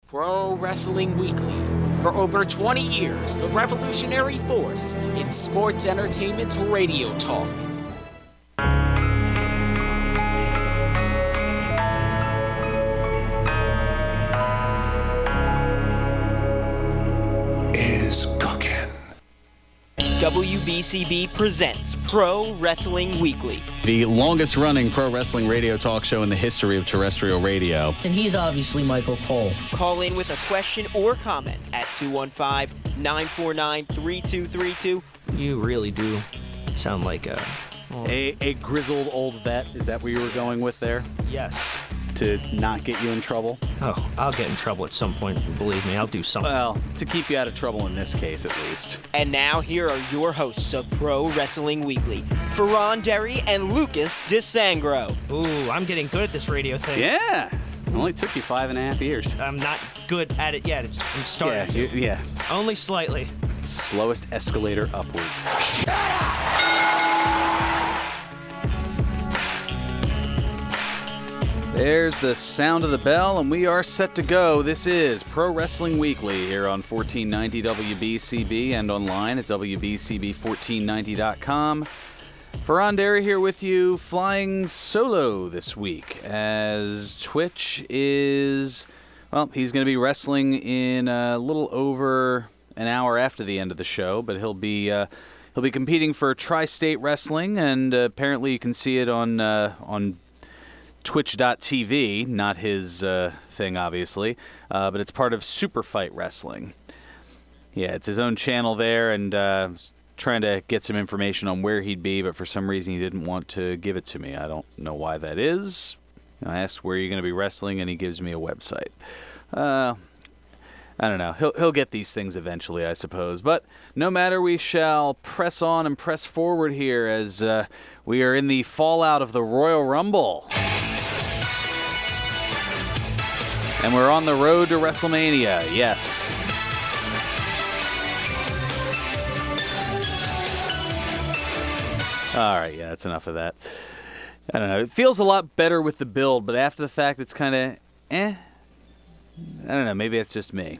Pro Wrestling Weekly. For over 20 years, the revolutionary force in sports entertainment radio talk. Is cooking. WBCB presents Pro Wrestling Weekly. The longest-running pro wrestling radio talk show in the history of terrestrial radio. And he's obviously Michael Cole. Call in with a question or comment at 215-949-3232. You really do sound like a grizzled old vet. Is that where you were going with there? Yes. To not get you in trouble? Oh, I'll get in trouble at some point. Believe me, I'll do something. Well, to keep you out of trouble in this case, at least. And now, here are your hosts of Pro Wrestling Weekly, Fearon Derry and Lucas DeSangro. Ooh, I'm getting good at this radio thing. Yeah. It only took you 5.5 years. I'm not good at it yet. I'm starting to. Yeah. Only slightly. Slowest escalator upward. Shut up! There's the sound of the bell, and we are set to go. This is Pro Wrestling Weekly here on 1490 WBCB and online at WBCB1490.com. Fearon Derry here with you, flying solo this week as Twitch is, well, he's going to be wrestling in a little over an hour after the end of the show, but he'll be competing for Tri-State Wrestling, and apparently you can see it on Twitch.tv, not his thing, obviously, but it's part of Super Fight Wrestling. Yeah, it's his own channel there, and trying to get some information on where he'd be, but for some reason he didn't want to give it to me. I don't know why that is. I asked where you're going to be wrestling, and he gives me a website. I don't know. He'll get these things eventually, I suppose. But no matter, we shall press on and press forward here as we are in the fallout of the Royal Rumble. And we're on the road to WrestleMania, yes. All right, yeah, that's enough of that. I don't know. It feels a lot better with the build, but after the fact, it's kind of I don't know. Maybe it's just me.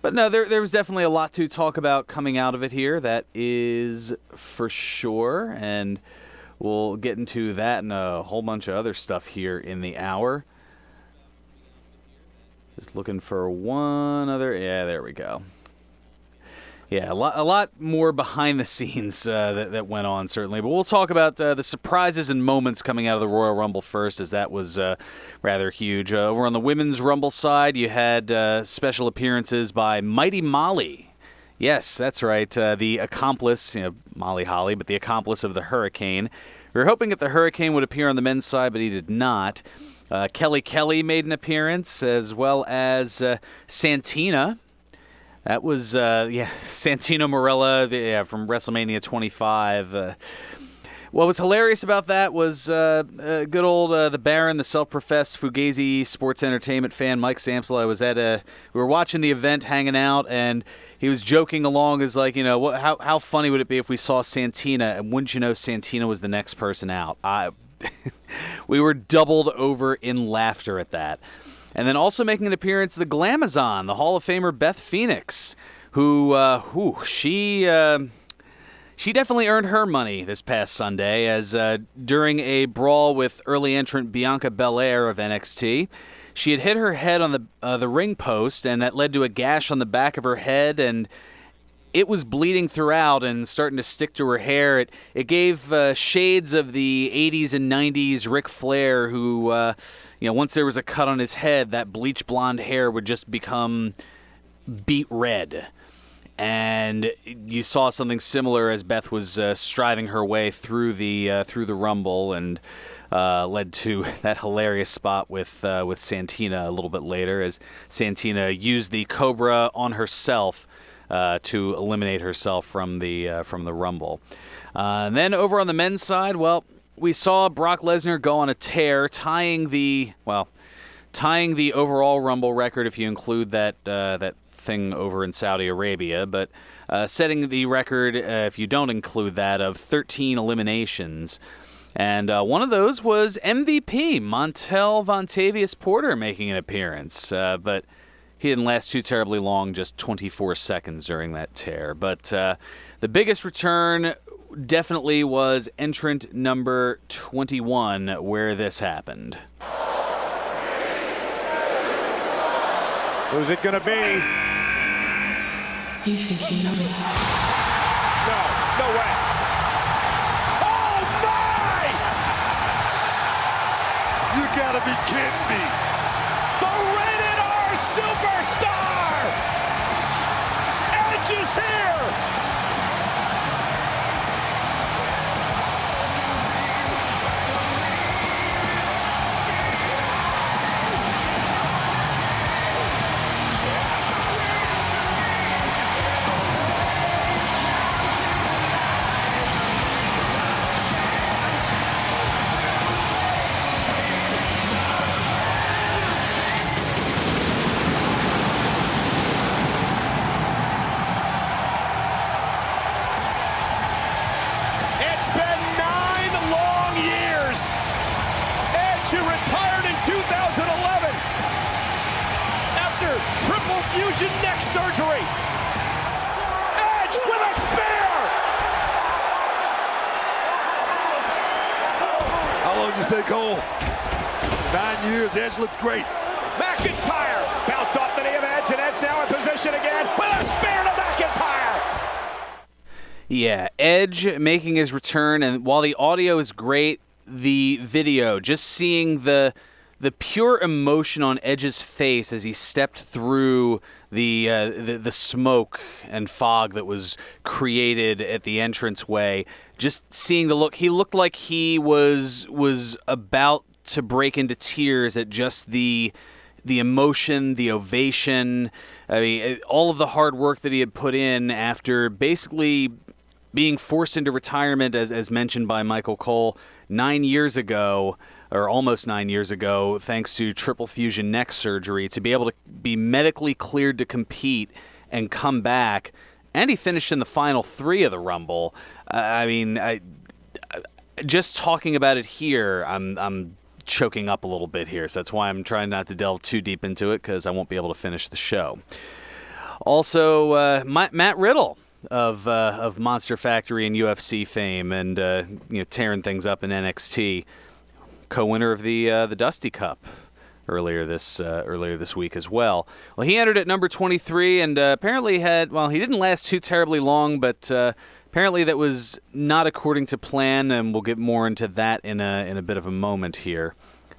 But no, there was definitely a lot to talk about coming out of it here. That is for sure. And we'll get into that and a whole bunch of other stuff here in the hour. Just looking for one other. Yeah, there we go. Yeah, a lot more behind the scenes that went on, certainly. But we'll talk about the surprises and moments coming out of the Royal Rumble first, as that was rather huge. Over on the Women's Rumble side, you had special appearances by Mighty Molly. Yes, that's right. The accomplice, Molly Holly, but the accomplice of the Hurricane. We were hoping that the Hurricane would appear on the men's side, but he did not. Kelly made an appearance, as well as Santina. That was, Santino Marella from WrestleMania 25. What was hilarious about that was good old the Baron, the self-professed Fugazi sports entertainment fan, Mike Samsel. We were watching the event, hanging out, and he was joking along as like, how funny would it be if we saw Santina, and wouldn't you know Santina was the next person out. We were doubled over in laughter at that. And then also making an appearance, the Glamazon, the Hall of Famer Beth Phoenix, who she definitely earned her money this past Sunday, as during a brawl with early entrant Bianca Belair of NXT, she had hit her head on the ring post, and that led to a gash on the back of her head, and it was bleeding throughout and starting to stick to her hair. It gave shades of the 80s and 90s Ric Flair, who, once there was a cut on his head, that bleach blonde hair would just become beet red. And you saw something similar as Beth was striving her way through the Rumble, and led to that hilarious spot with Santina a little bit later, as Santina used the Cobra on herself to eliminate herself from the Rumble. And then over on the men's side, well, we saw Brock Lesnar go on a tear, tying the overall Rumble record, if you include that thing over in Saudi Arabia, but setting the record, if you don't include that, of 13 eliminations. And one of those was MVP, Montel Vontavious Porter, making an appearance. But he didn't last too terribly long, just 24 seconds during that tear. But the biggest return definitely was entrant number 21, where this happened. Who's it going to be? You think you know me? No way. Oh, my! You gotta be kidding me. The Rated R Superstar! Edge is here! Who retired in 2011 after triple fusion neck surgery. Edge with a spear! How long did you say, Cole? 9 years. Edge looked great. McIntyre bounced off the knee of Edge, and Edge now in position again with a spear to McIntyre. Yeah, Edge making his return, and while the audio is great, the video, just seeing the pure emotion on Edge's face as he stepped through the smoke and fog that was created at the entranceway, just seeing the look, he looked like he was about to break into tears at just the emotion, the ovation, I mean, all of the hard work that he had put in after basically being forced into retirement, as mentioned by Michael Cole, 9 years ago, or almost 9 years ago, thanks to triple fusion neck surgery, to be able to be medically cleared to compete and come back. And he finished in the final 3 of the Rumble. Just talking about it here, I'm choking up a little bit here, so that's why I'm trying not to delve too deep into it, because I won't be able to finish the show. Also, Matt Riddle of Monster Factory and UFC fame, and tearing things up in NXT, co-winner of the Dusty Cup earlier this week as well. Well, he entered at number 23, and apparently he didn't last too terribly long, but apparently that was not according to plan, and we'll get more into that in a bit of a moment here.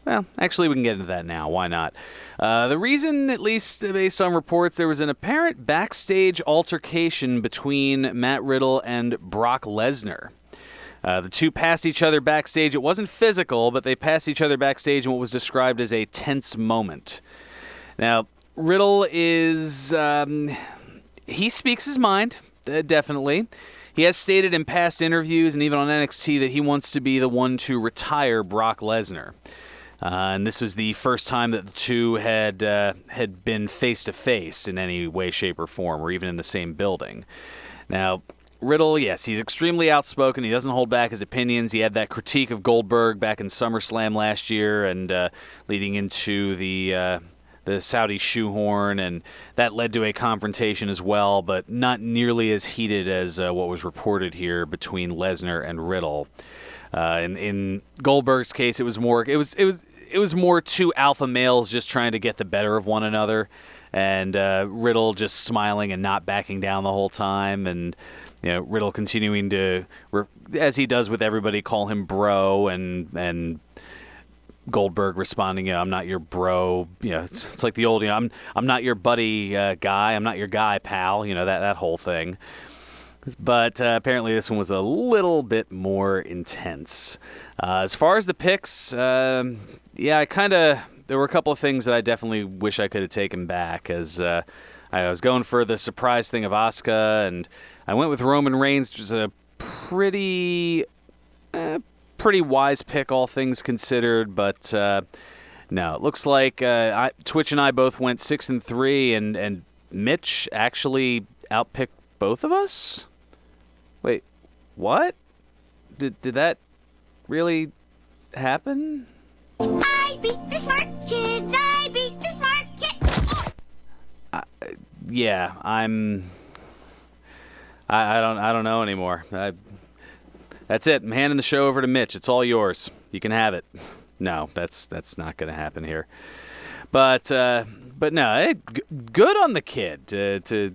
Well, actually, we can get into that now. Why not? The reason, at least based on reports, there was an apparent backstage altercation between Matt Riddle and Brock Lesnar. The two passed each other backstage. It wasn't physical, but they passed each other backstage in what was described as a tense moment. Now, Riddle is... he speaks his mind, definitely. He has stated in past interviews and even on NXT that he wants to be the one to retire Brock Lesnar. And this was the first time that the two had been face-to-face in any way, shape, or form, or even in the same building. Now, Riddle, yes, he's extremely outspoken. He doesn't hold back his opinions. He had that critique of Goldberg back in SummerSlam last year and leading into the Saudi shoehorn, and that led to a confrontation as well, but not nearly as heated as what was reported here between Lesnar and Riddle. In Goldberg's case, it was more two alpha males just trying to get the better of one another, and Riddle just smiling and not backing down the whole time, and Riddle continuing to, as he does with everybody, call him bro, and Goldberg responding, I'm not your bro. It's like the old, I'm not your buddy guy. I'm not your guy, pal. That whole thing. But apparently this one was a little bit more intense. As far as the picks, there were a couple of things that I definitely wish I could have taken back, as I was going for the surprise thing of Asuka, and I went with Roman Reigns, which was a pretty wise pick, all things considered, but no, it looks like Twitch and I both went 6-3, and Mitch actually outpicked both of us? Wait, what? Did that really happen? I beat the smart kids. I beat the smart kids. yeah, I don't know anymore. That's it. I'm handing the show over to Mitch. It's all yours. You can have it. No, that's not going to happen here. But no, hey, good on the kid to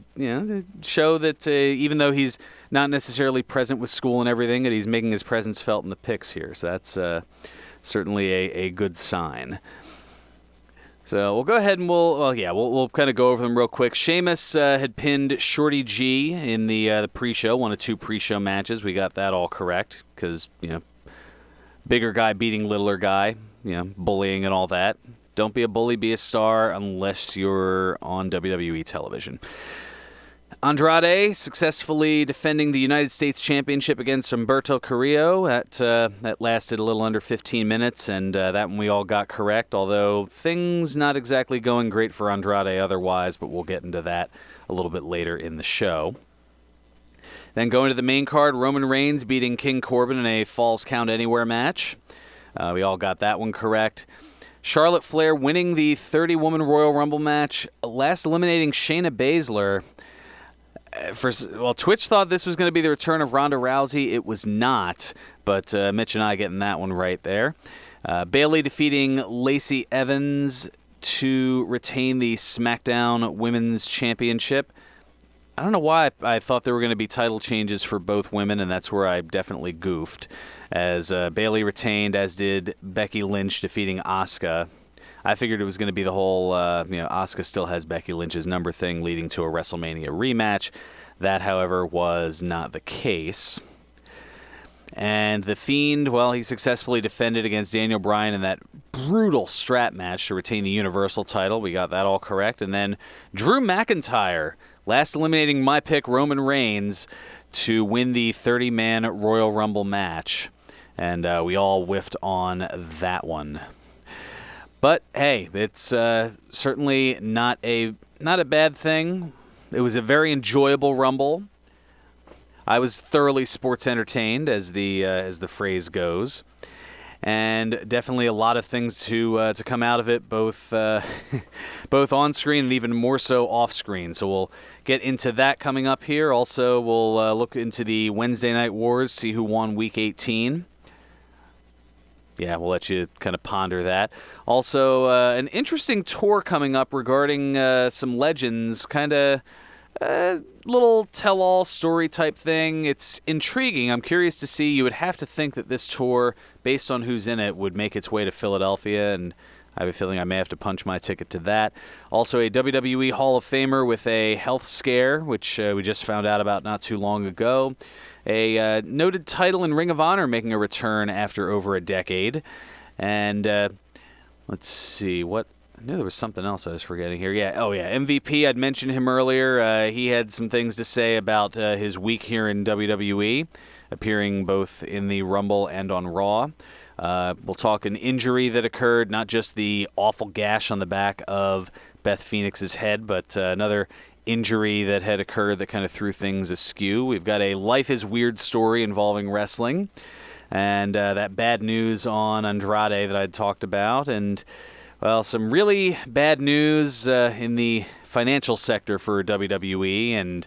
show that even though he's not necessarily present with school and everything, that he's making his presence felt in the picks here. So that's certainly a good sign. So we'll go ahead and we'll kind of go over them real quick. Sheamus had pinned Shorty G in the pre-show, one of two pre-show matches. We got that all correct because bigger guy beating littler guy, bullying and all that. Don't be a bully, be a star unless you're on WWE television. Andrade successfully defending the United States Championship against Humberto Carrillo. That lasted a little under 15 minutes, and that one we all got correct, although things not exactly going great for Andrade otherwise, but we'll get into that a little bit later in the show. Then going to the main card, Roman Reigns beating King Corbin in a Falls Count Anywhere match. We all got that one correct. Charlotte Flair winning the 30-woman Royal Rumble match, last eliminating Shayna Baszler. Twitch thought this was going to be the return of Ronda Rousey. It was not, but Mitch and I getting that one right there. Bayley defeating Lacey Evans to retain the SmackDown Women's Championship. I don't know why I thought there were going to be title changes for both women, and that's where I definitely goofed. As Bayley retained, as did Becky Lynch defeating Asuka. I figured it was going to be the whole, Asuka still has Becky Lynch's number thing leading to a WrestleMania rematch. That, however, was not the case. And The Fiend, he successfully defended against Daniel Bryan in that brutal strap match to retain the Universal title. We got that all correct. And then Drew McIntyre, last eliminating my pick, Roman Reigns, to win the 30-man Royal Rumble match. And we all whiffed on that one. But hey, it's certainly not a bad thing. It was a very enjoyable Rumble. I was thoroughly sports entertained, as the phrase goes, and definitely a lot of things to come out of it, both both on screen and even more so off screen. So we'll get into that coming up here. Also, we'll look into the Wednesday Night Wars, see who won Week 18. Yeah, we'll let you kind of ponder that. Also, an interesting tour coming up regarding some legends, kind of little tell-all story type thing. It's intriguing. I'm curious to see. You would have to think that this tour, based on who's in it, would make its way to Philadelphia, and I have a feeling I may have to punch my ticket to that. Also, a WWE Hall of Famer with a health scare, which we just found out about not too long ago. A noted title in Ring of Honor making a return after over a decade. And let's see, I knew there was something else I was forgetting here. MVP, I'd mentioned him earlier. He had some things to say about his week here in WWE, appearing both in the Rumble and on Raw. We'll talk an injury that occurred, not just the awful gash on the back of Beth Phoenix's head, but another injury that had occurred that kind of threw things askew. We've got a Life is Weird story involving wrestling, and that bad news on Andrade that I'd talked about, and, some really bad news in the financial sector for WWE, and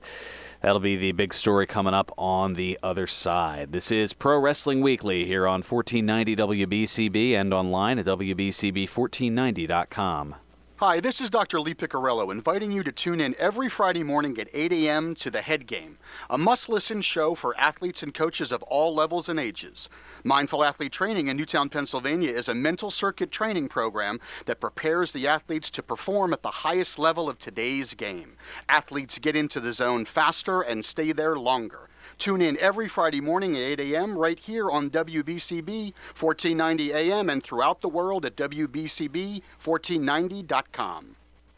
that'll be the big story coming up on the other side. This is Pro Wrestling Weekly here on 1490 WBCB and online at WBCB1490.com. Hi, this is Dr. Lee Piccarello inviting you to tune in every Friday morning at 8 a.m. to The Head Game, a must-listen show for athletes and coaches of all levels and ages. Mindful Athlete Training in Newtown, Pennsylvania is a mental circuit training program that prepares the athletes to perform at the highest level of today's game. Athletes get into the zone faster and stay there longer. Tune in every Friday morning at 8 a.m. right here on WBCB 1490 AM and throughout the world at WBCB1490.com.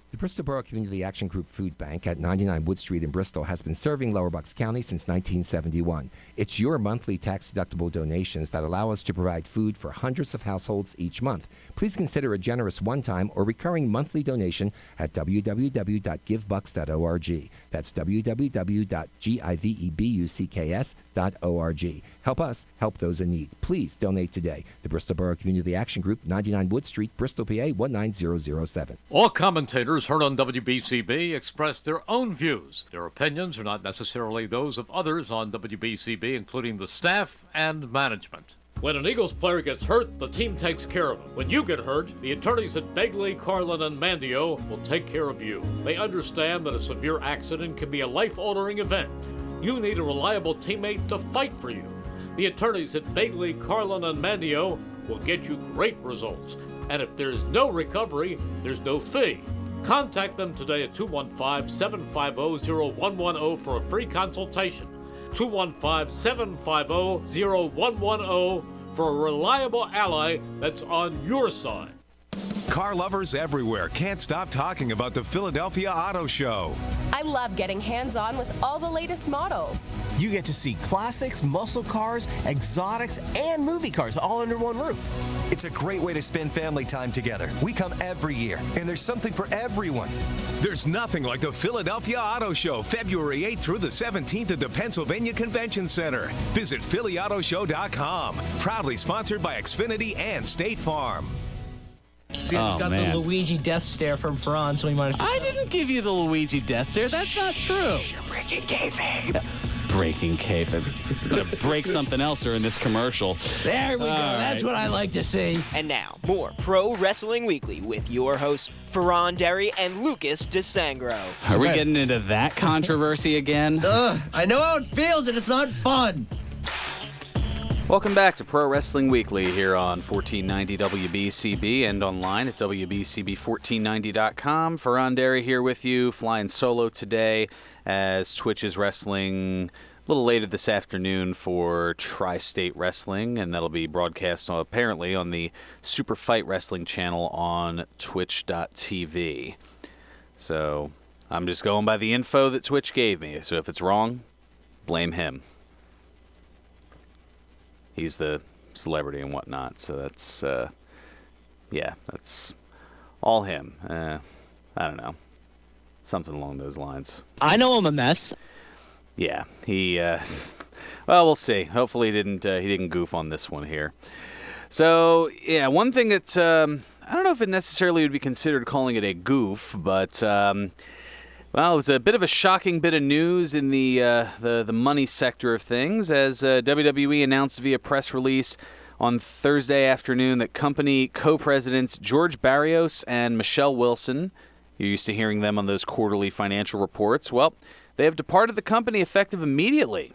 The Bristol Borough Community Action Group Food Bank at 99 Wood Street in Bristol has been serving Lower Bucks County since 1971. It's your monthly tax-deductible donations that allow us to provide food for hundreds of households each month. Please consider a generous one-time or recurring monthly donation at www.givebucks.org. That's www.givebucks.org. Help us help those in need. Please donate today. The Bristol Borough Community Action Group, 99 Wood Street, Bristol, PA 19007. All commentators heard on WBCB express their own views. Their opinions are not necessarily those of others on WBCB, including the staff and management. When an Eagles player gets hurt, the team takes care of him. When you get hurt, the attorneys at Begley, Carlin, and Mandio will take care of you. They understand that a severe accident can be a life-altering event. You need a reliable teammate to fight for you. The attorneys at Begley, Carlin, and Mandio will get you great results. And if there's no recovery, there's no fee. Contact them today at 215-750-0110 for a free consultation. 215-750-0110 for a reliable ally that's on your side. Car lovers everywhere can't stop talking about the Philadelphia Auto Show. I love getting hands-on with all the latest models. You get to see classics, muscle cars, exotics, and movie cars all under one roof. It's a great way to spend family time together. We come every year, and there's something for everyone. There's nothing like the Philadelphia Auto Show, February 8th through the 17th at the Pennsylvania Convention Center. Visit PhillyAutoShow.com. Proudly sponsored by Xfinity and State Farm. He's got the Luigi death stare from Fearon, so he might have to... I didn't give you the Luigi death stare. That's not true. You're breaking kayfabe. Breaking kayfabe. I'm going to break something else during this commercial. There we go. That's what I like to see. And now, more Pro Wrestling Weekly with your hosts, Fearon Derry and Lucas DeSangro. Are we getting into that controversy again? I know how it feels, and it's not fun. Welcome back to Pro Wrestling Weekly here on 1490 WBCB and online at WBCB1490.com. Fearon Derry here with you, flying solo today as Twitch is wrestling a little later this afternoon for Tri-State Wrestling, and that'll be broadcast apparently on the Super Fight Wrestling channel on twitch.tv. So I'm just going by the info that Twitch gave me, so if it's wrong, blame him. He's the celebrity and whatnot, so that's, that's all him. I don't know. Something along those lines. I know I'm a mess. Yeah, he, well, we'll see. Hopefully he didn't goof on this one here. So, yeah, one thing that, I don't know if it necessarily would be considered calling it a goof, but, well, it was a bit of a shocking bit of news in the money sector of things as WWE announced via press release on Thursday afternoon that company co-presidents George Barrios and Michelle Wilson, you're used to hearing them on those quarterly financial reports, well, they have departed the company effective immediately.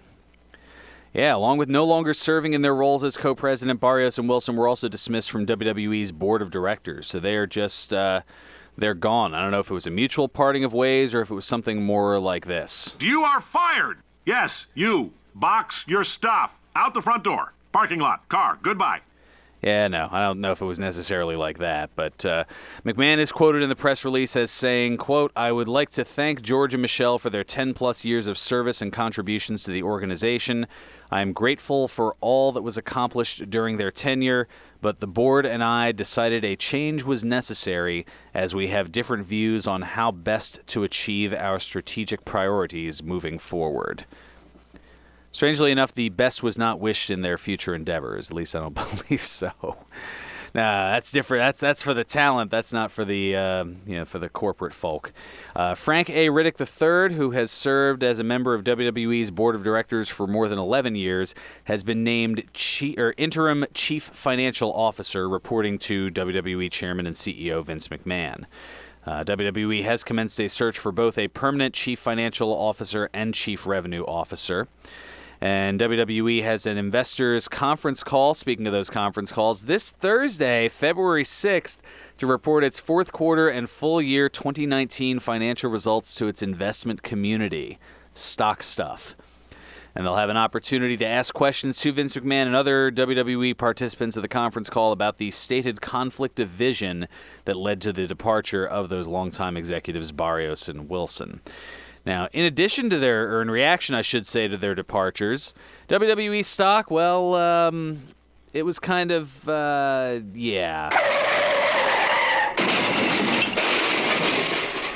Yeah, along with no longer serving in their roles as co-president, Barrios and Wilson were also dismissed from WWE's board of directors. So they are just... they're gone. I don't know if it was a mutual parting of ways or if it was something more like this. You are fired. Yes, you. Box your stuff. Out the front door. Parking lot. Car. Goodbye. Yeah, no, I don't know if it was necessarily like that, but McMahon is quoted in the press release as saying, quote, "I would like to thank George and Michelle for their 10-plus years of service and contributions to the organization. I am grateful for all that was accomplished during their tenure, but the board and I decided a change was necessary as we have different views on how best to achieve our strategic priorities moving forward." Strangely enough, the best was not wished in their future endeavors. At least I don't believe so. Nah, that's different. That's for the talent. That's not for the for the corporate folk. Frank A. Riddick III, who has served as a member of WWE's board of directors for more than 11 years, has been named interim chief financial officer, reporting to WWE chairman and CEO Vince McMahon. WWE has commenced a search for both a permanent chief financial officer and chief revenue officer. And WWE has an investors conference call, speaking of those conference calls, this Thursday, February 6th, to report its fourth quarter and full year 2019 financial results to its investment community. Stock stuff. And they'll have an opportunity to ask questions to Vince McMahon and other WWE participants of the conference call about the stated conflict of vision that led to the departure of those longtime executives Barrios and Wilson. Now, in addition to or in reaction, I should say, to their departures, WWE stock, well, it was kind of,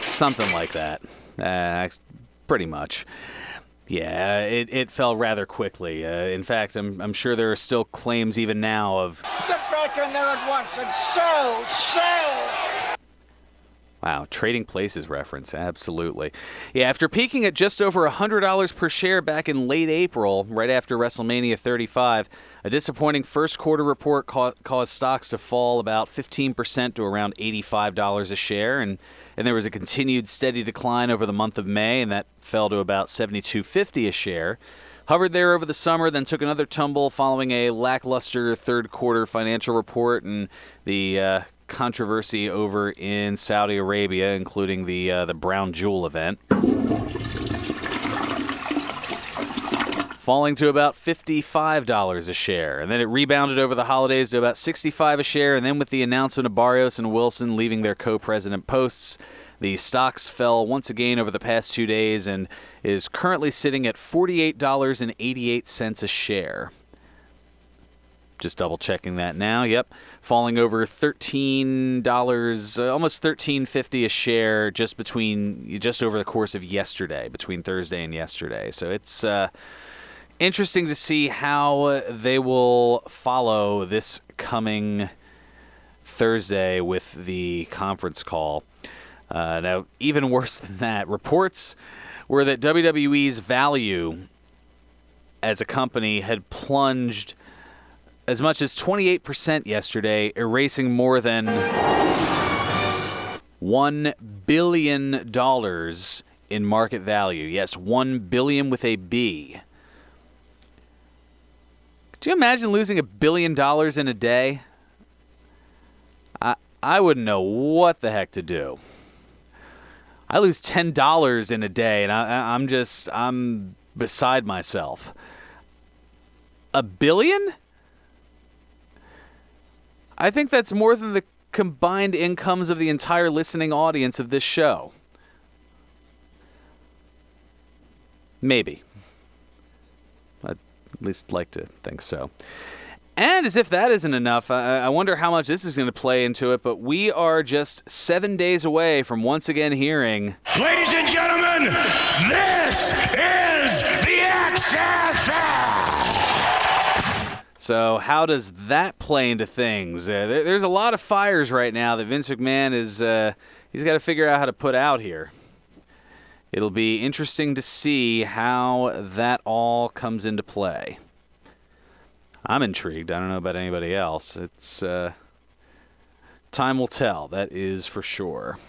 something like that. Pretty much. Yeah, it fell rather quickly. In fact, I'm sure there are still claims even now of... Get back in there at once and sell! Wow, Trading Places reference, absolutely. Yeah, after peaking at just over $100 per share back in late April, right after WrestleMania 35, a disappointing first quarter report caused stocks to fall about 15% to around $85 a share, and there was a continued steady decline over the month of May, and that fell to about $72.50 a share. Hovered there over the summer, then took another tumble following a lackluster third quarter financial report and the controversy over in Saudi Arabia, including the Brown Jewel event. Falling to about $55 a share. And then it rebounded over the holidays to about $65 a share. And then with the announcement of Barrios and Wilson leaving their co-president posts, the stocks fell once again over the past 2 days and is currently sitting at $48.88 a share. Just double checking that now. Yep. Falling over $13, almost $13.50 a share just over the course of yesterday, between Thursday and yesterday. So it's interesting to see how they will follow this coming Thursday with the conference call. Now, even worse than that, reports were that WWE's value as a company had plunged as much as 28% yesterday, erasing more than $1 billion in market value. Yes, $1 billion with a B. Could you imagine losing $1 billion in a day? I wouldn't know what the heck to do. I lose $10 in a day, and I'm beside myself. $1 billion? I think that's more than the combined incomes of the entire listening audience of this show. Maybe. I'd at least like to think so. And as if that isn't enough, I wonder how much this is going to play into it, but we are just 7 days away from once again hearing... Ladies and gentlemen, this is the XFL! So how does that play into things? There's a lot of fires right now that Vince McMahon is he's got to figure out how to put out here. It'll be interesting to see how that all comes into play. I'm intrigued. I don't know about anybody else. It's time will tell. That is for sure.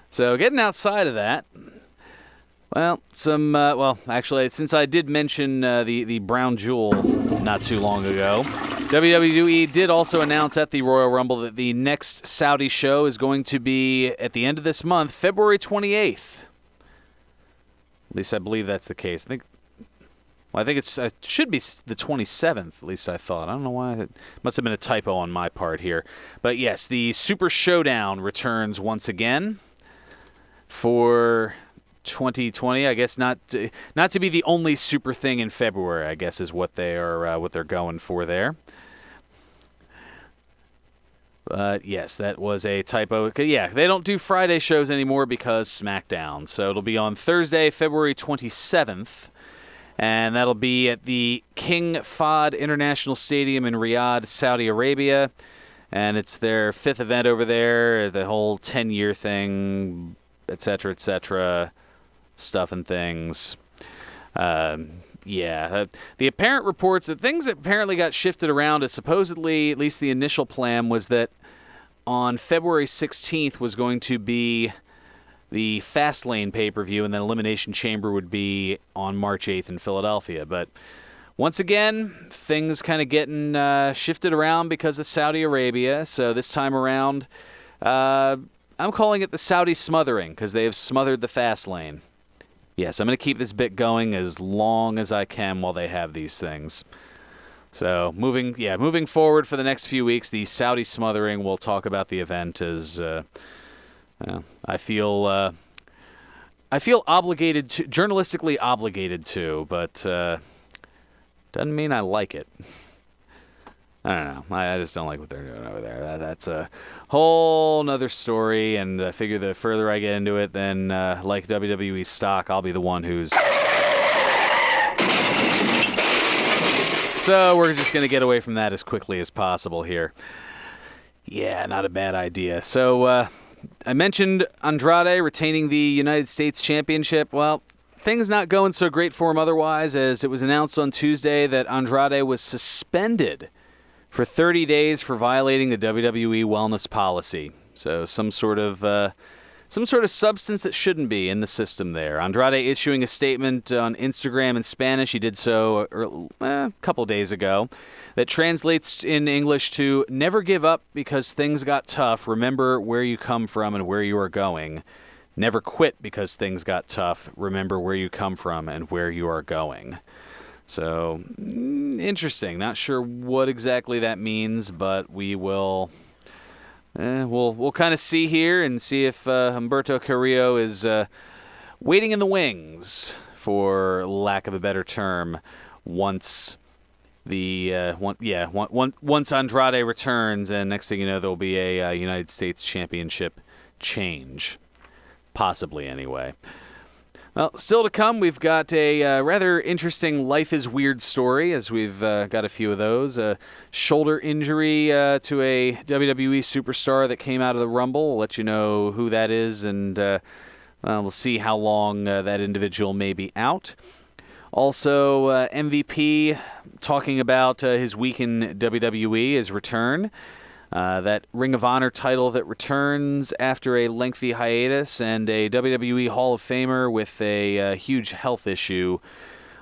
So getting outside of that, well, actually, since I did mention the Brown Jewel not too long ago, WWE did also announce at the Royal Rumble that the next Saudi show is going to be at the end of this month, February 28th. At least I believe that's the case. I think it should be the 27th, at least I thought. I don't know why. It must have been a typo on my part here. But yes, the Super Showdown returns once again for 2020. I guess not to be the only super thing in February, I guess, is what they're going for there. But yes, that was a typo. Yeah, they don't do Friday shows anymore because SmackDown. So it'll be on Thursday, February 27th. And that'll be at the King Fahd International Stadium in Riyadh, Saudi Arabia. And it's their 5th event over there, the whole 10-year thing, et cetera, stuff and things. The apparent reports that things that apparently got shifted around is supposedly, at least the initial plan, was that on February 16th was going to be the Fastlane pay-per-view, and then Elimination Chamber would be on March 8th in Philadelphia. But once again, things kind of getting shifted around because of Saudi Arabia. So this time around, I'm calling it the Saudi smothering because they have smothered the Fastlane. Yes, I'm going to keep this bit going as long as I can while they have these things. So moving forward for the next few weeks, the Saudi smothering, we'll talk about the event as... I feel obligated to, journalistically obligated to, but doesn't mean I like it. I don't know. I just don't like what they're doing over there. That's a whole nother story, and I figure the further I get into it, then like WWE stock, I'll be the one who's... So we're just going to get away from that as quickly as possible here. Yeah, not a bad idea. So, I mentioned Andrade retaining the United States Championship. Well, things not going so great for him otherwise, as it was announced on Tuesday that Andrade was suspended for 30 days for violating the WWE wellness policy. So some sort of substance that shouldn't be in the system there. Andrade issuing a statement on Instagram in Spanish, he did so a couple days ago, that translates in English to, "Never give up because things got tough. Remember where you come from and where you are going. Never quit because things got tough. Remember where you come from and where you are going." So, interesting. Not sure what exactly that means, but we will... We'll kind of see here and see if Humberto Carrillo is waiting in the wings, for lack of a better term, once once Andrade returns, and next thing you know, there'll be a United States Championship change, possibly anyway. Well, still to come, we've got a rather interesting Life is Weird story, as we've got a few of those. A shoulder injury to a WWE superstar that came out of the Rumble. We'll let you know who that is, and we'll see how long that individual may be out. Also, MVP talking about his week in WWE, his return. That Ring of Honor title that returns after a lengthy hiatus, and a WWE Hall of Famer with a huge health issue.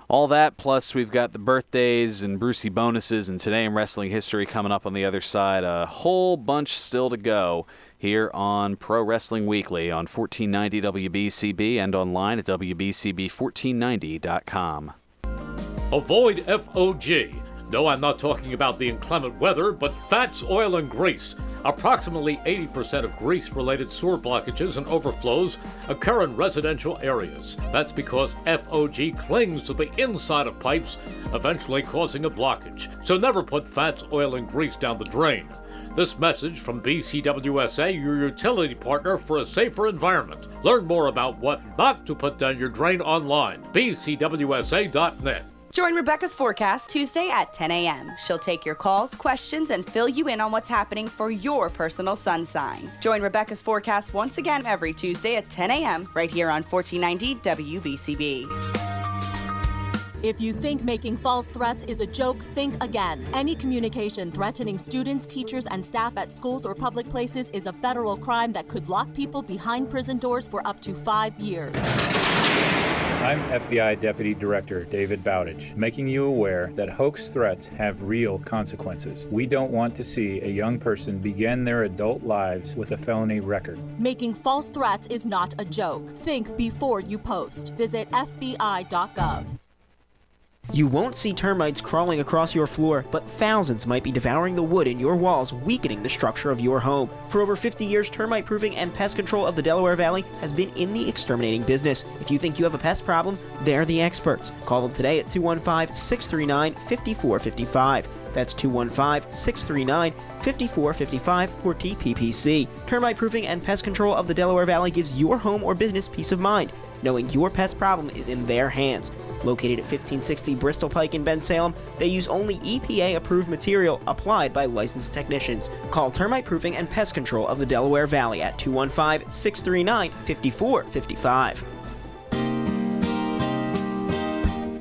All that, plus we've got the birthdays and Brucey bonuses and Today in Wrestling History coming up on the other side. A whole bunch still to go here on Pro Wrestling Weekly on 1490 WBCB and online at WBCB1490.com. Avoid FOG. No, I'm not talking about the inclement weather, but fats, oil, and grease. Approximately 80% of grease-related sewer blockages and overflows occur in residential areas. That's because FOG clings to the inside of pipes, eventually causing a blockage. So never put fats, oil, and grease down the drain. This message from BCWSA, your utility partner for a safer environment. Learn more about what not to put down your drain online. BCWSA.net. Join Rebecca's forecast Tuesday at 10 a.m. She'll take your calls, questions, and fill you in on what's happening for your personal sun sign. Join Rebecca's forecast once again every Tuesday at 10 a.m. right here on 1490 WBCB. If you think making false threats is a joke, think again. Any communication threatening students, teachers, and staff at schools or public places is a federal crime that could lock people behind prison doors for up to 5 years. I'm FBI Deputy Director David Bowditch, making you aware that hoax threats have real consequences. We don't want to see a young person begin their adult lives with a felony record. Making false threats is not a joke. Think before you post. Visit FBI.gov. You won't see termites crawling across your floor, but thousands might be devouring the wood in your walls, weakening the structure of your home. For over 50 years, termite proofing and pest control of the Delaware Valley has been in the exterminating business. If you think you have a pest problem, they're the experts. Call them today at 215-639-5455. That's 215-639-5455 for TPPC. Termite proofing and pest control of the Delaware Valley gives your home or business peace of mind, knowing your pest problem is in their hands. Located at 1560 Bristol Pike in Bensalem, they use only EPA-approved material applied by licensed technicians. Call Termite Proofing and Pest Control of the Delaware Valley at 215-639-5455.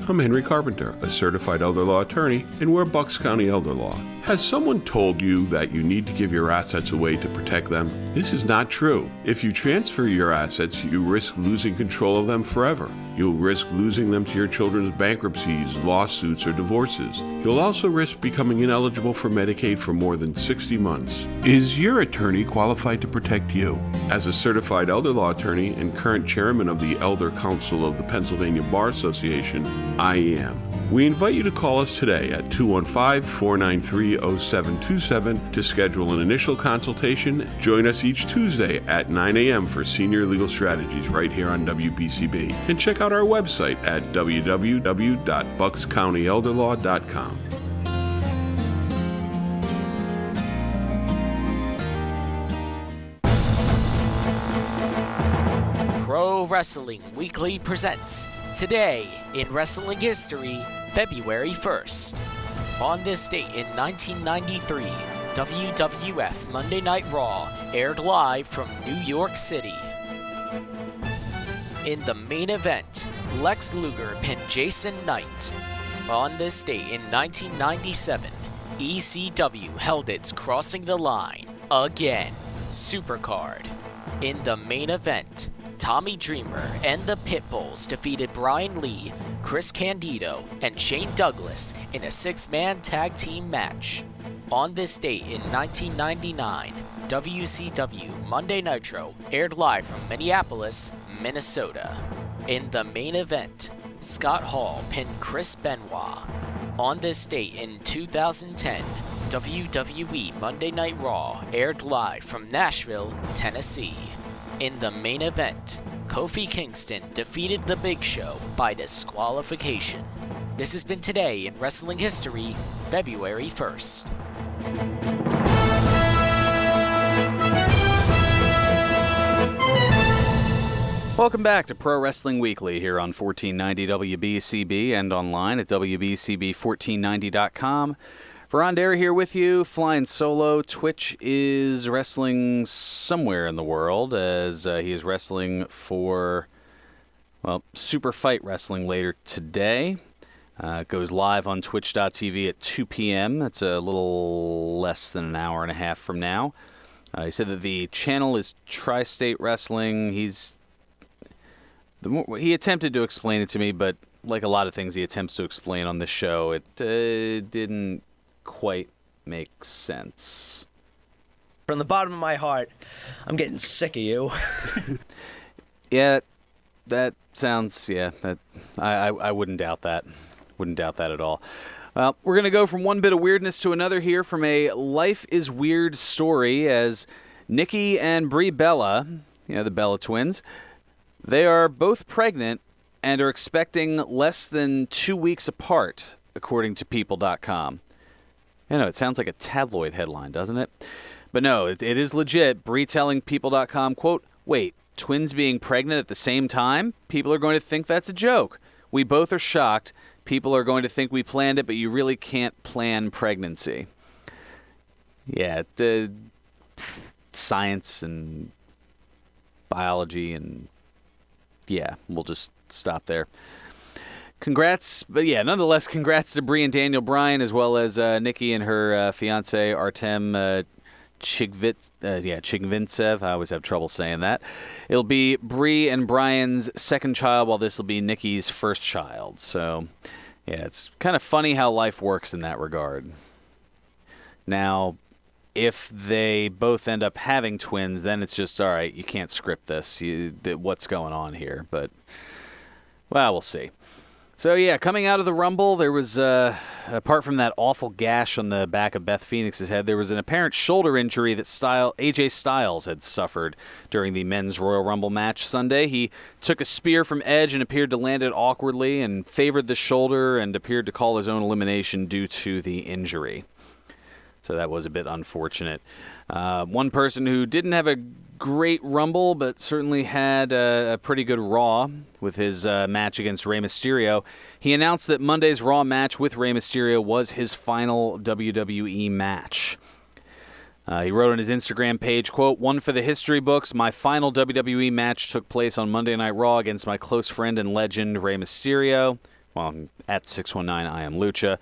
I'm Henry Carpenter, a certified elder law attorney, and we're Bucks County Elder Law. Has someone told you that you need to give your assets away to protect them? This is not true. If you transfer your assets, you risk losing control of them forever. You'll risk losing them to your children's bankruptcies, lawsuits, or divorces. You'll also risk becoming ineligible for Medicaid for more than 60 months. Is your attorney qualified to protect you? As a certified elder law attorney and current chairman of the Elder Council of the Pennsylvania Bar Association, I am. We invite you to call us today at 215-493-0727 to schedule an initial consultation. Join us each Tuesday at 9 a.m. for Senior Legal Strategies right here on WBCB. And check out our website at www.buckscountyelderlaw.com. Pro Wrestling Weekly presents Today in Wrestling History, February 1st. On this date in 1993, WWF Monday Night Raw aired live from New York City. In the main event, Lex Luger pinned Jason Knight. On this date in 1997, ECW held its Crossing the Line again Supercard. In the main event, Tommy Dreamer and the Pitbulls defeated Brian Lee, Chris Candido, and Shane Douglas in a 6-man tag team match. On this date in 1999, WCW Monday Nitro aired live from Minneapolis, Minnesota. In the main event, Scott Hall pinned Chris Benoit. On this date in 2010, WWE Monday Night Raw aired live from Nashville, Tennessee. In the main event, Kofi Kingston defeated The Big Show by disqualification. This has been Today in Wrestling History, February 1st. Welcome back to Pro Wrestling Weekly here on 1490 WBCB and online at WBCB1490.com. Fearon Dare here with you, flying solo. Twitch is wrestling somewhere in the world as he is wrestling for, Super Fight Wrestling later today. It goes live on twitch.tv at 2 p.m. That's a little less than an hour and a half from now. He said that the channel is Tri-State Wrestling. He attempted to explain it to me, but like a lot of things he attempts to explain on this show, it didn't quite make sense. From the bottom of my heart, I'm getting sick of you. Yeah, that sounds, I wouldn't doubt that. Wouldn't doubt that at all. We're going to go from one bit of weirdness to another here from a Life is Weird story as Nikki and Brie Bella, the Bella twins, they are both pregnant and are expecting less than 2 weeks apart, according to People.com. I know, it sounds like a tabloid headline, doesn't it? But no, it is legit. Brie telling People.com, quote, "Wait, twins being pregnant at the same time? People are going to think that's a joke. We both are shocked. People are going to think we planned it, but you really can't plan pregnancy." Yeah, the science and biology and we'll just stop there. Congrats, but nonetheless, congrats to Brie and Daniel Bryan, as well as Nikki and her fiance Artem Chigvintsev. I always have trouble saying that. It'll be Brie and Bryan's second child, while this will be Nikki's first child. So, it's kind of funny how life works in that regard. Now, if they both end up having twins, then it's just, all right, you can't script this. What's going on here? But, we'll see. So, coming out of the Rumble, there was, apart from that awful gash on the back of Beth Phoenix's head, there was an apparent shoulder injury that AJ Styles had suffered during the men's Royal Rumble match Sunday. He took a spear from Edge and appeared to land it awkwardly and favored the shoulder and appeared to call his own elimination due to the injury. So that was a bit unfortunate. One person who didn't have a great Rumble, but certainly had a pretty good Raw with his match against Rey Mysterio. He announced that Monday's Raw match with Rey Mysterio was his final WWE match. He wrote on his Instagram page, quote, "One for the history books. My final WWE match took place on Monday Night Raw against my close friend and legend, Rey Mysterio." Well, at 619 I Am Lucha.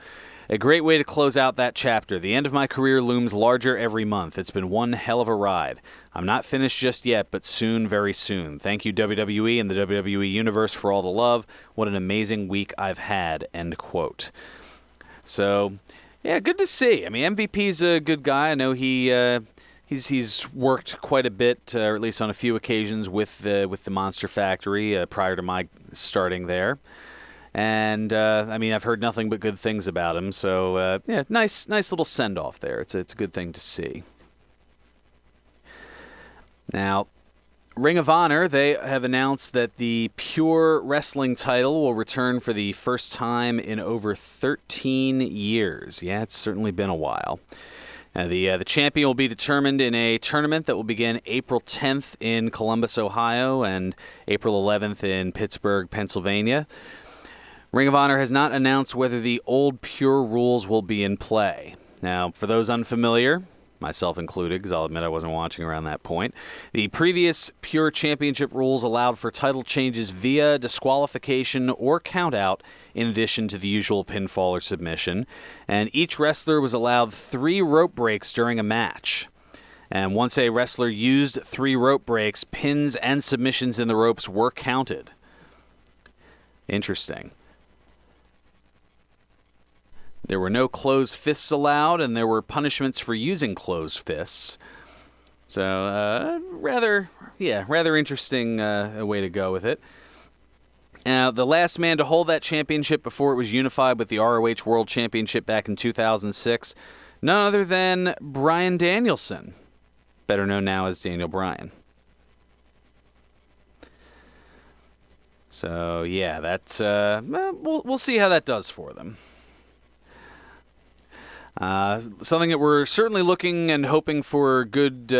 "A great way to close out that chapter. The end of my career looms larger every month. It's been one hell of a ride. I'm not finished just yet, but soon, very soon. Thank you, WWE and the WWE Universe, for all the love. What an amazing week I've had," end quote. So, good to see. I mean, MVP's a good guy. I know he's worked quite a bit, or at least on a few occasions, with the Monster Factory prior to my starting there. And, I've heard nothing but good things about him. So, nice little send-off there. It's a good thing to see. Now, Ring of Honor, they have announced that the Pure Wrestling title will return for the first time in over 13 years. Yeah, it's certainly been a while. The champion will be determined in a tournament that will begin April 10th in Columbus, Ohio, and April 11th in Pittsburgh, Pennsylvania. Ring of Honor has not announced whether the old Pure rules will be in play. Now, for those unfamiliar, myself included, because I'll admit I wasn't watching around that point. The previous Pure Championship rules allowed for title changes via disqualification or countout, in addition to the usual pinfall or submission. And each wrestler was allowed 3 rope breaks during a match. And once a wrestler used 3 rope breaks, pins and submissions in the ropes were counted. Interesting. There were no closed fists allowed, and there were punishments for using closed fists. So, rather interesting way to go with it. Now, the last man to hold that championship before it was unified with the ROH World Championship back in 2006, none other than Bryan Danielson, better known now as Daniel Bryan. So, yeah, that's we'll see how that does for them. Something that we're certainly looking and hoping for good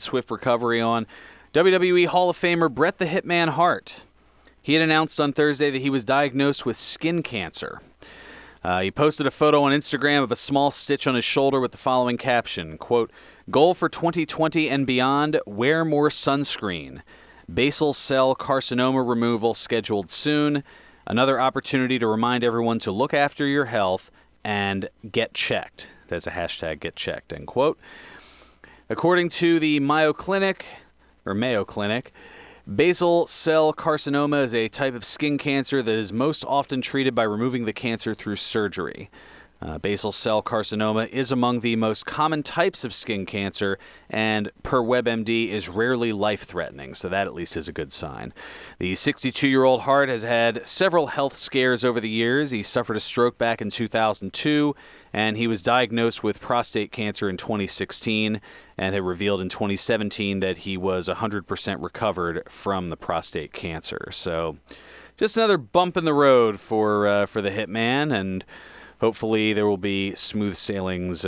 swift recovery on. WWE Hall of Famer Bret the Hitman Hart. He had announced on Thursday that he was diagnosed with skin cancer. He posted a photo on Instagram of a small stitch on his shoulder with the following caption, quote, "Goal for 2020 and beyond, wear more sunscreen. Basal cell carcinoma removal scheduled soon. Another opportunity to remind everyone to look after your health and get checked." There's a hashtag get checked, end quote. According to the Mayo Clinic, basal cell carcinoma is a type of skin cancer that is most often treated by removing the cancer through surgery. Basal cell carcinoma is among the most common types of skin cancer, and per WebMD is rarely life-threatening, so that at least is a good sign. The 62-year-old Hart has had several health scares over the years. He suffered a stroke back in 2002, and he was diagnosed with prostate cancer in 2016, and had revealed in 2017 that he was 100% recovered from the prostate cancer. So just another bump in the road for the Hitman, and hopefully there will be smooth sailings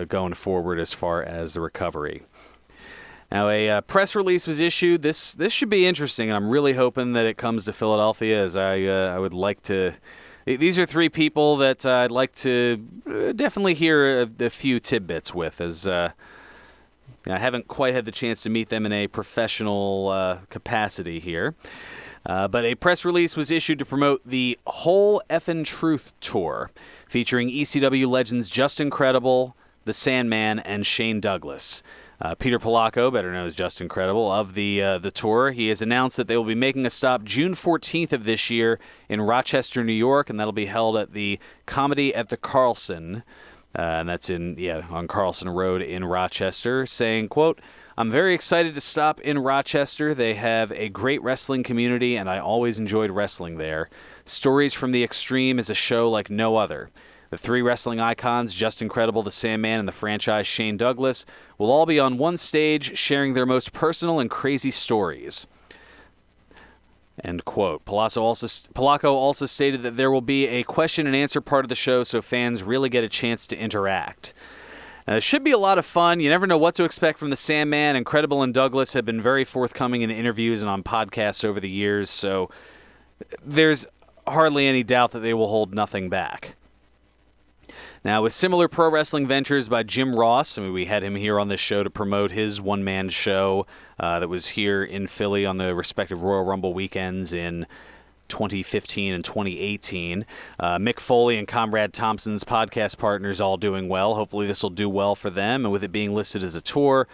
going forward as far as the recovery. Now, a press release was issued. This should be interesting, and I'm really hoping that it comes to Philadelphia, as I would like to. These are 3 people that I'd like to definitely hear a few tidbits with, as I haven't quite had the chance to meet them in a professional capacity here. But a press release was issued to promote the Whole Effin' Truth Tour, featuring ECW legends Just Incredible, The Sandman, and Shane Douglas. Peter Polacco, better known as Just Incredible, of the tour, he has announced that they will be making a stop June 14th of this year in Rochester, New York, and that'll be held at the Comedy at the Carlson, and that's on Carlson Road in Rochester, saying, quote, "I'm very excited to stop in Rochester. They have a great wrestling community, and I always enjoyed wrestling there. Stories from the Extreme is a show like no other. The 3 wrestling icons, Just Incredible, The Sandman, and the franchise Shane Douglas, will all be on one stage sharing their most personal and crazy stories." End quote. Polacco also stated that there will be a question and answer part of the show so fans really get a chance to interact. It should be a lot of fun. You never know what to expect from the Sandman. Incredible and Douglas have been very forthcoming in interviews and on podcasts over the years, so there's hardly any doubt that they will hold nothing back. Now, with similar pro wrestling ventures by Jim Ross, we had him here on this show to promote his one-man show that was here in Philly on the respective Royal Rumble weekends in 2015 and 2018. Mick Foley and Conrad Thompson's podcast partners all doing well. Hopefully this will do well for them, and with it being listed as a tour,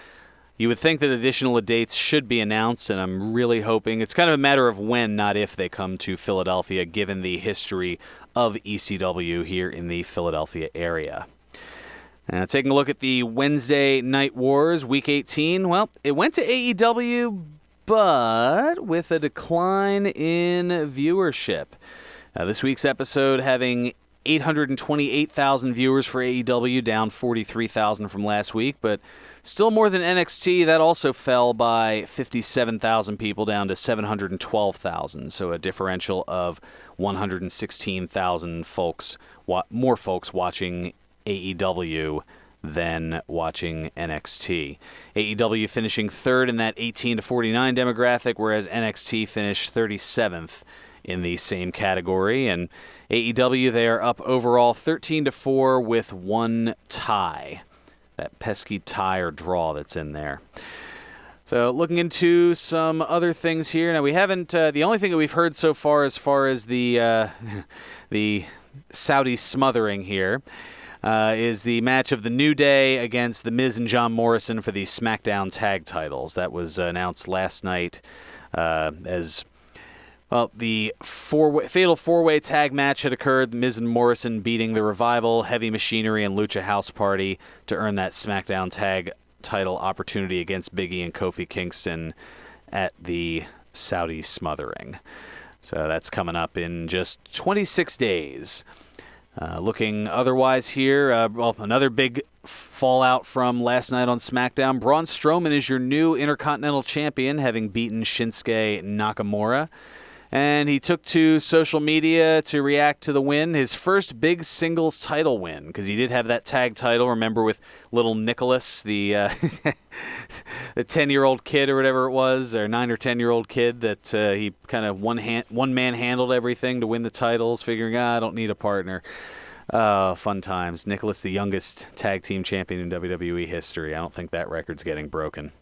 you would think that additional dates should be announced, and I'm really hoping it's kind of a matter of when, not if, they come to Philadelphia, given the history of ECW here in the Philadelphia area. Now, taking a look at the Wednesday Night Wars, Week 18, well, it went to AEW, but with a decline in viewership. This week's episode having 828,000 viewers for AEW, down 43,000 from last week, but still more than NXT. That also fell by 57,000 people, down to 712,000, so a differential of 116,000 folks, more folks watching AEW than watching NXT. AEW finishing 3rd in that 18 to 49 demographic, whereas NXT finished 37th in the same category. And AEW, they are up overall 13 to 4 with one tie. That pesky tie or draw that's in there. So looking into some other things here. Now we haven't. The only thing that we've heard so far as the the Saudi smothering here is the match of the New Day against The Miz and John Morrison for the SmackDown Tag Titles. That was announced last night as well. The fatal four-way tag match had occurred. The Miz and Morrison beating The Revival, Heavy Machinery, and Lucha House Party to earn that SmackDown Tag Title opportunity against Big E and Kofi Kingston at the Saudi smothering. So that's coming up in just 26 days. Looking otherwise here, another big fallout from last night on SmackDown. Braun Strowman is your new Intercontinental Champion, having beaten Shinsuke Nakamura. And he took to social media to react to the win, his first big singles title win, because he did have that tag title, remember, with little Nicholas, the 10-year-old kid or whatever it was, or 9 or 10-year-old kid that he kind of one-man handled everything to win the titles, figuring, I don't need a partner. Fun times. Nicholas, the youngest tag team champion in WWE history. I don't think that record's getting broken.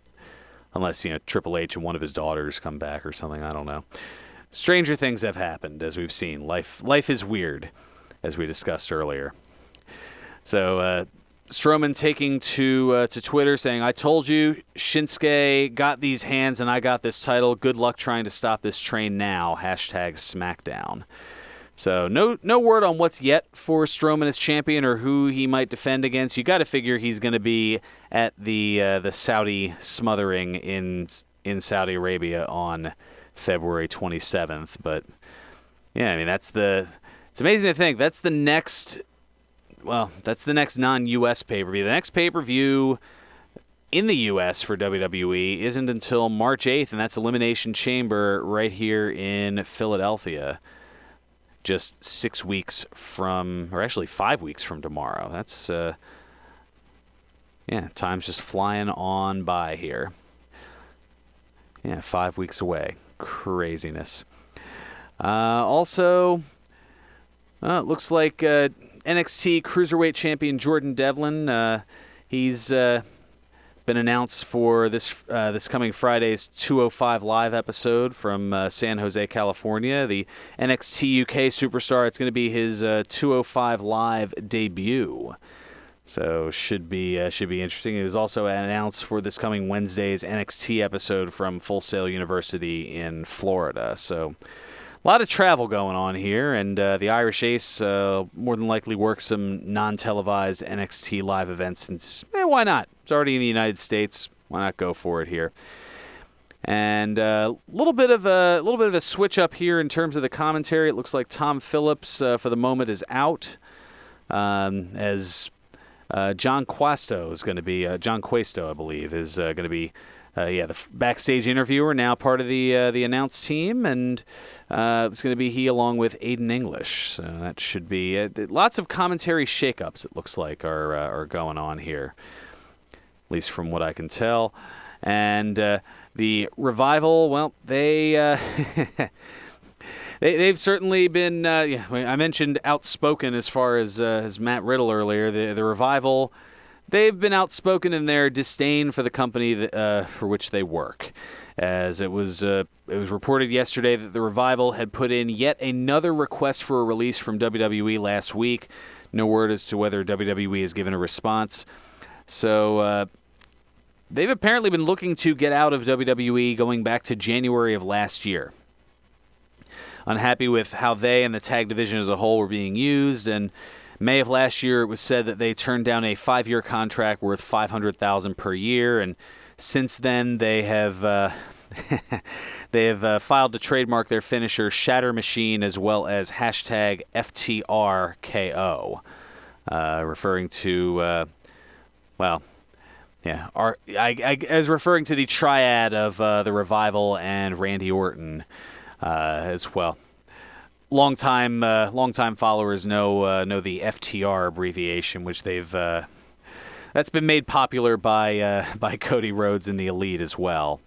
Unless, Triple H and one of his daughters come back or something. I don't know. Stranger things have happened, as we've seen. Life is weird, as we discussed earlier. So Strowman taking to Twitter saying, I told you Shinsuke got these hands and I got this title. Good luck trying to stop this train now. #SmackDown. So no word on what's yet for Strowman as champion or who he might defend against. You got to figure he's going to be at the Saudi smothering in Saudi Arabia on February 27th. But yeah, I mean it's amazing to think that's the next non-US pay-per-view. The next pay-per-view in the US for WWE isn't until March 8th, and that's Elimination Chamber right here in Philadelphia. Just 6 weeks from, or actually 5 weeks from tomorrow. That's time's just flying on by here. Yeah, 5 weeks away. Craziness. Also, it looks like NXT Cruiserweight Champion Jordan Devlin. He's been announced for this coming Friday's 205 Live episode from San Jose, California. The NXT UK superstar. It's going to be his 205 Live debut. So should be interesting. It was also announced for this coming Wednesday's NXT episode from Full Sail University in Florida. So a lot of travel going on here, and the Irish Ace more than likely works some non-televised NXT live events. Since why not? It's already in the United States. Why not go for it here? And a little bit of a switch up here in terms of the commentary. It looks like Tom Phillips for the moment is out as. John Quasto is going to be John Quasto, I believe, is going to be the backstage interviewer, now part of the announced team, and it's going to be he along with Aiden English. So that should be lots of commentary shakeups. It looks like are going on here, at least from what I can tell. And the Revival, well, they. They've certainly been, I mentioned outspoken as far as Matt Riddle earlier. The Revival, they've been outspoken in their disdain for the company for which they work. As it was reported yesterday that the Revival had put in yet another request for a release from WWE last week. No word as to whether WWE has given a response. So they've apparently been looking to get out of WWE going back to January of last year. Unhappy with how they and the tag division as a whole were being used, and May of last year it was said that they turned down a 5-year contract worth $500,000 per year, and since then they have filed to trademark their finisher Shatter Machine as well as #FTRKO, referring to as referring to the triad of the Revival and Randy Orton. As well, longtime followers know the FTR abbreviation, which that's been made popular by Cody Rhodes and the Elite as well.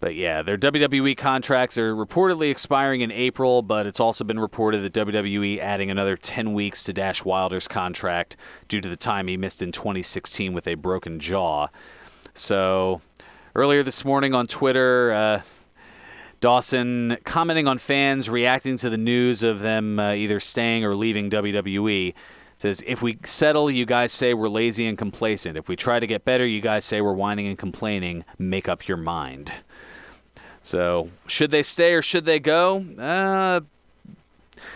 But yeah, their WWE contracts are reportedly expiring in April, but it's also been reported that WWE adding another 10 weeks to Dash Wilder's contract due to the time he missed in 2016 with a broken jaw. So earlier this morning on Twitter, Dawson commenting on fans reacting to the news of them either staying or leaving WWE. Says, if we settle, you guys say we're lazy and complacent. If we try to get better, you guys say we're whining and complaining. Make up your mind. So, should they stay or should they go?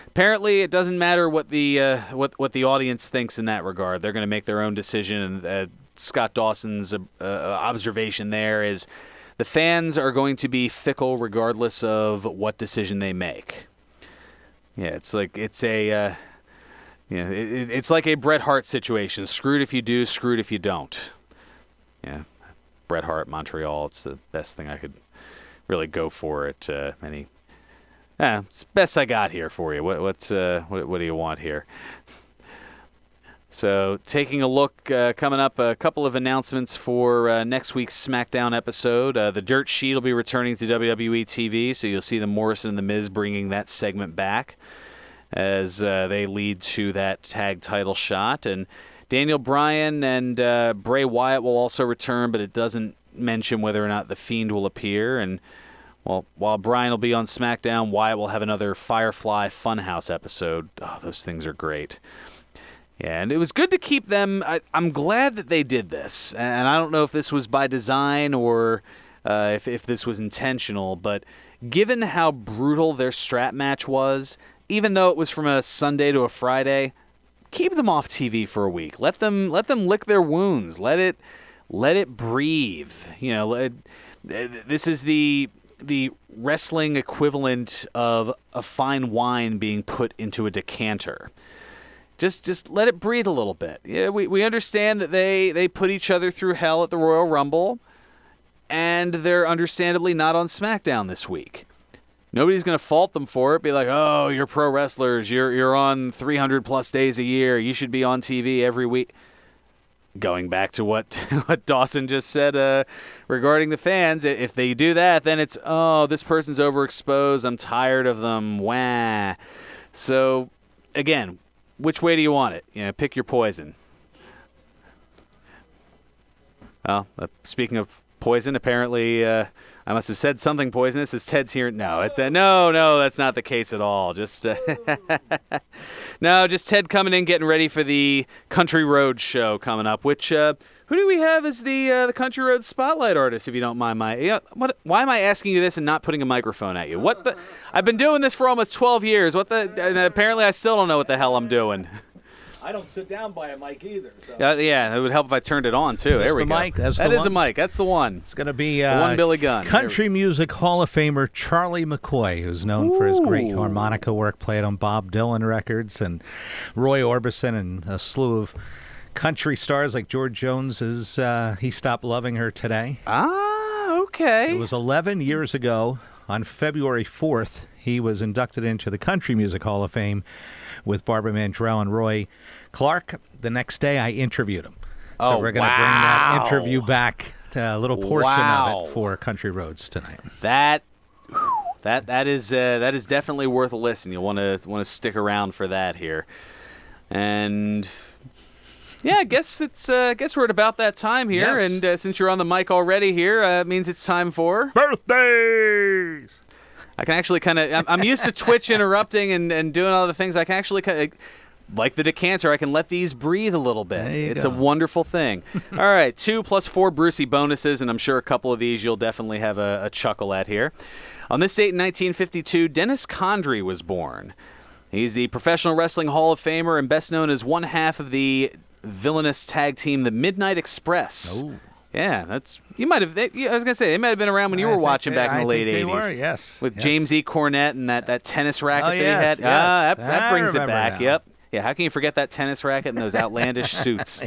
Apparently, it doesn't matter what the audience thinks in that regard. They're going to make their own decision. And Scott Dawson's observation there is the fans are going to be fickle regardless of what decision they make. Yeah, it's like it's like a Bret Hart situation. Screwed if you do, screwed if you don't. Yeah, Bret Hart, Montreal. It's the best thing I could really go for it. It's the best I got here for you. What do you want here? So, taking a look, coming up, a couple of announcements for next week's SmackDown episode. The Dirt Sheet will be returning to WWE TV, so you'll see the Morrison and The Miz bringing that segment back as they lead to that tag title shot. And Daniel Bryan and Bray Wyatt will also return, but it doesn't mention whether or not The Fiend will appear. And well, while Bryan will be on SmackDown, Wyatt will have another Firefly Funhouse episode. Oh, those things are great. Yeah, and it was good to keep them. I'm glad that they did this, and I don't know if this was by design or if this was intentional, but given how brutal their strap match was, even though it was from a Sunday to a Friday, keep them off TV for a week. Let them lick their wounds. Let it breathe. You know, this is the wrestling equivalent of a fine wine being put into a decanter. Just let it breathe a little bit. Yeah, we understand that they put each other through hell at the Royal Rumble, and they're understandably not on SmackDown this week. Nobody's going to fault them for it. Be like, oh, you're pro wrestlers. You're on 300-plus days a year. You should be on TV every week. Going back to what Dawson just said regarding the fans, if they do that, then it's, oh, this person's overexposed. I'm tired of them. Wah. So, again, which way do you want it? You know, pick your poison. Well, speaking of poison, apparently I must have said something poisonous as Ted's here. No, no, that's not the case at all. Just just Ted coming in, getting ready for the Country Road show coming up. Which who do we have as the Country Road spotlight artist? If you don't mind why am I asking you this and not putting a microphone at you? What the? I've been doing this for almost 12 years. And apparently I still don't know what the hell I'm doing. I don't sit down by a mic either. So. Yeah, it would help if I turned it on, too. There we go. That is a mic. That's the one. It's going to be the one Billy Gunn. Country Music Hall of Famer Charlie McCoy, who's known for his great harmonica work, played on Bob Dylan records, and Roy Orbison, and a slew of country stars like George Jones. He stopped loving her today. Ah, okay. It was 11 years ago. On February 4th, he was inducted into the Country Music Hall of Fame with Barbara Mandrell and Roy Clark. The next day, I interviewed him. So we're going to bring that interview back, a little portion of it for Country Roads tonight. That is definitely worth a listen. You'll want to stick around for that here. And yeah, I guess we're at about that time here. Yes. And since you're on the mic already here, it means it's time for birthdays. I can actually I'm used to Twitch interrupting and doing all the things. I can actually like the decanter, I can let these breathe a little bit. It's a wonderful thing. All right, 2 + 4 Brucey bonuses, and I'm sure a couple of these you'll definitely have a chuckle at here. On this date in 1952, Dennis Condrey was born. He's the Professional Wrestling Hall of Famer and best known as one half of the villainous tag team, the Midnight Express. Oh. Yeah, you might have. I was gonna say they might have been around when you were watching back in the late 80s. They were, yes. With James E. Cornette and that tennis racket that he had. Yes. That brings it back. Now. Yep. Yeah. How can you forget that tennis racket and those outlandish suits?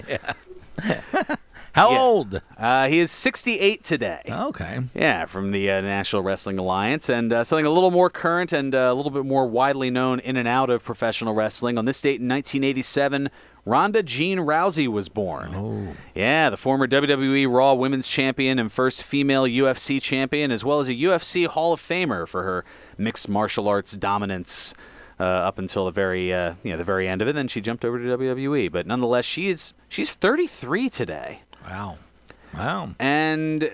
How old? He is 68 today. Okay. Yeah, from the National Wrestling Alliance, and something a little more current and a little bit more widely known in and out of professional wrestling. On this date in 1987, Ronda Jean Rousey was born. Oh. Yeah, the former WWE Raw Women's Champion and first female UFC champion, as well as a UFC Hall of Famer for her mixed martial arts dominance up until the very end of it. Then she jumped over to WWE. But nonetheless, she's 33 today. Wow. And,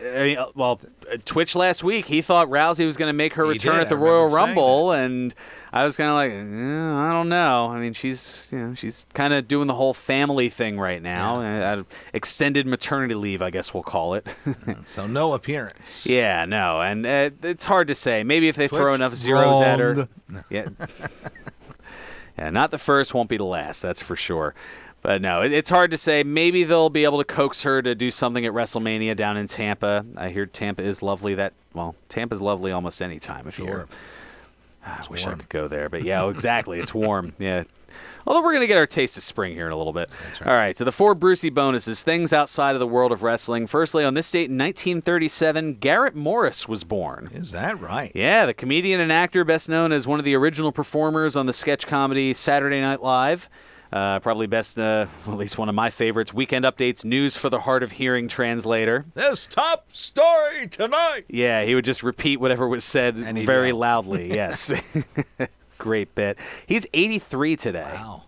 Twitch last week, he thought Rousey was going to make her return at the Royal Rumble, and I was kind of like, I don't know. I mean, she's kind of doing the whole family thing right now. Extended maternity leave, I guess we'll call it. So no appearance. Yeah, no, and it's hard to say. Maybe if they throw enough zeros at her. Yeah. Yeah, not the first, won't be the last, that's for sure. But no, it's hard to say. Maybe they'll be able to coax her to do something at WrestleMania down in Tampa. I hear Tampa is lovely. Tampa's lovely almost any time of year. I wish I could go there. But yeah, exactly. It's warm. Yeah. Although we're going to get our taste of spring here in a little bit. That's right. All right, so the 4 Brucey bonuses, things outside of the world of wrestling. Firstly, on this date in 1937, Garrett Morris was born. Is that right? Yeah, the comedian and actor best known as one of the original performers on the sketch comedy Saturday Night Live. Probably best, at least one of my favorites, Weekend Update's News for the Hard of Hearing translator. This top story tonight. Yeah, he would just repeat whatever was said very loudly. Yes. Great bit. He's 83 today. Wow.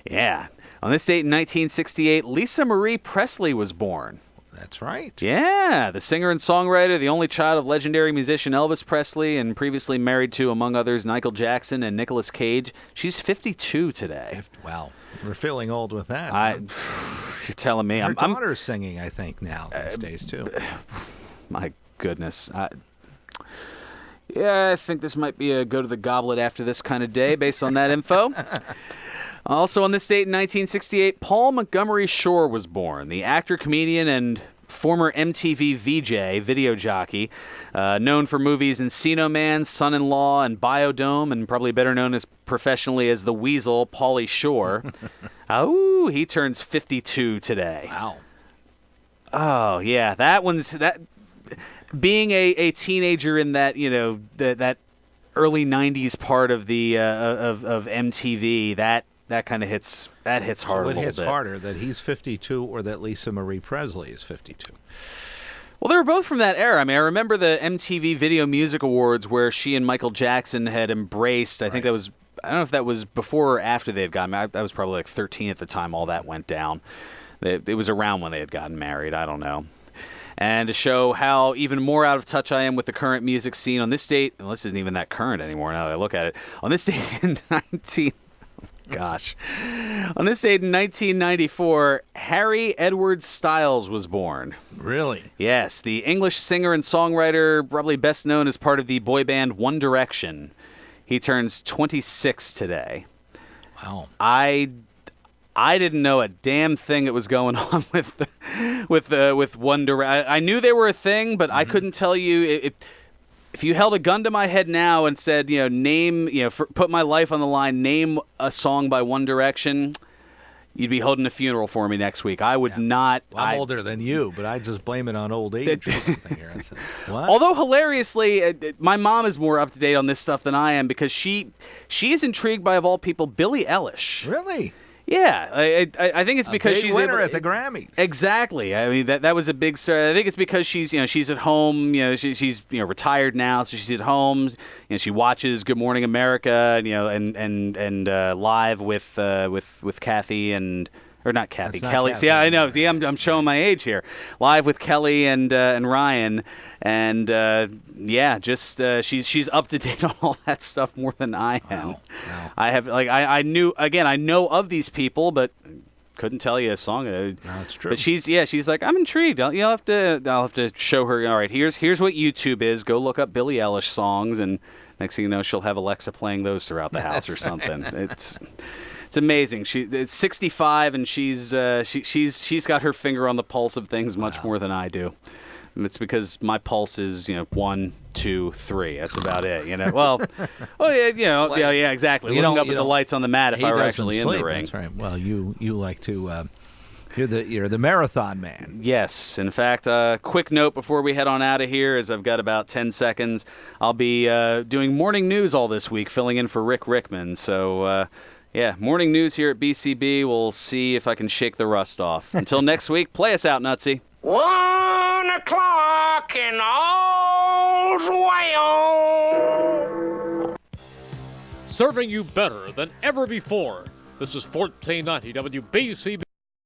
Yeah. On this date in 1968, Lisa Marie Presley was born. That's right. Yeah, the singer and songwriter, the only child of legendary musician Elvis Presley, and previously married to, among others, Michael Jackson and Nicolas Cage. She's 52 today. Wow. We're feeling old with that. You're telling me. Her daughter's singing, I think, now these days, too. My goodness. I think this might be a go to the goblet after this kind of day based on that info. Also on this date in 1968, Paul Montgomery Shore was born, the actor, comedian, and former MTV VJ, video jockey, known for movies Encino Man, Son-in-Law, and Biodome, and probably better known as professionally as the Weasel, Pauly Shore. He turns 52 today. Wow. Oh, yeah, that being a teenager in that, that early 90s part of the of MTV, that kind of hits hard a little bit. What hits harder, that he's 52 or that Lisa Marie Presley is 52? Well, they were both from that era. I mean, I remember the MTV Video Music Awards where she and Michael Jackson had embraced. I think that was, I don't know if that was before or after they had gotten married. I was probably like 13 at the time all that went down. It was around when they had gotten married. I don't know. And to show how even more out of touch I am with the current music scene on this date, well, this isn't even that current anymore now that I look at it. On this date in On this date in 1994, Harry Edward Styles was born. Really? Yes, the English singer and songwriter, probably best known as part of the boy band One Direction. He turns 26 today. Wow. I didn't know a damn thing that was going on with One Direction. I knew they were a thing, but I couldn't tell you if you held a gun to my head now and said, name, put my life on the line, name a song by One Direction, you'd be holding a funeral for me next week. I would not. Well, I'm older than you, but I just blame it on old age or something here. What? Although hilariously, my mom is more up to date on this stuff than I am because she is intrigued by, of all people, Billie Eilish. Really? Yeah, I think it's because she's winner at the Grammys. Exactly. I mean that was a big star. I think it's because she's she's at home. She's retired now, so she's at home. She watches Good Morning America. And live with Kathy and. Or not Kathy, Kelly. Kathy. See, I know. See, I'm showing my age here. Live with Kelly and Ryan, and just she's up to date on all that stuff more than I am. Wow. I have I know of these people, but couldn't tell you a song. No, it's true. But she's like, I'm intrigued. I'll have to show her. All right, here's what YouTube is. Go look up Billie Eilish songs, and next thing you know, she'll have Alexa playing those throughout the house or something. It's amazing. She's 65, and she's got her finger on the pulse of things much more than I do. And it's because my pulse is 1, 2, 3. That's about it. Well, yeah, exactly. Looking up at the lights on the mat if I were actually in the ring. That's right. Well, you like to. You're the marathon man. Yes. In fact, quick note before we head on out of here, as I've got about 10 seconds, I'll be doing morning news all this week, filling in for Rick Rickman. So. Yeah, morning news here at BCB. We'll see if I can shake the rust off. Until next week, play us out, Nutsy. 1 o'clock and all's well. Serving you better than ever before. This is 1490 WBCB.